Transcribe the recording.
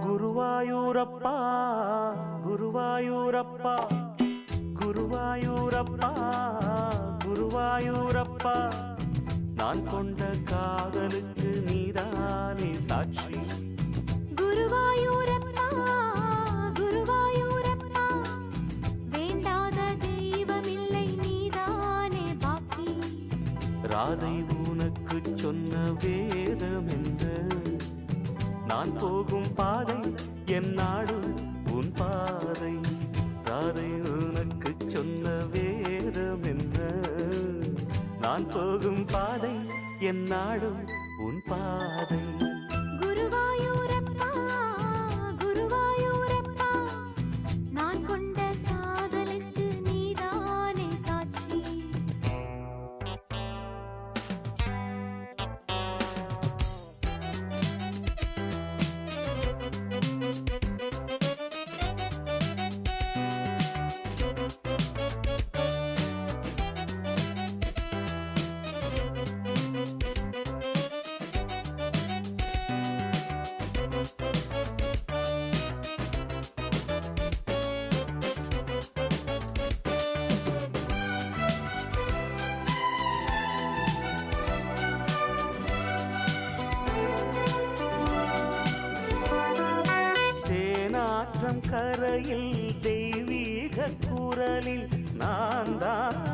குருவாயூரப்பா குருவாயூரப்பா குருவாயூரப்பா குருவாயூரப்பா நான் கொண்ட காதலுக்கு நீதானே சாட்சி. குருவாயூரப்பா குருவாயூரப்பா வேண்டாத தெய்வமில்லை நீதானே பாக்கி. ராதை உனக்கு சொன்ன வேதம் என்ன? நான் போகும் பாதை என் நாடு உன் பாதை. ராதை உனக்கு சொன்ன வேதம் என்ன? நான் போகும் பாதை என் நாடு உன் பாதை. குருவாயூரப்பா குருவாயூரப்பா நான் கொண்ட காதலுக்கு நீதானே சாட்சி. தேனாற்றம் கரையில் தெய்வீக குரலில் நான் தான்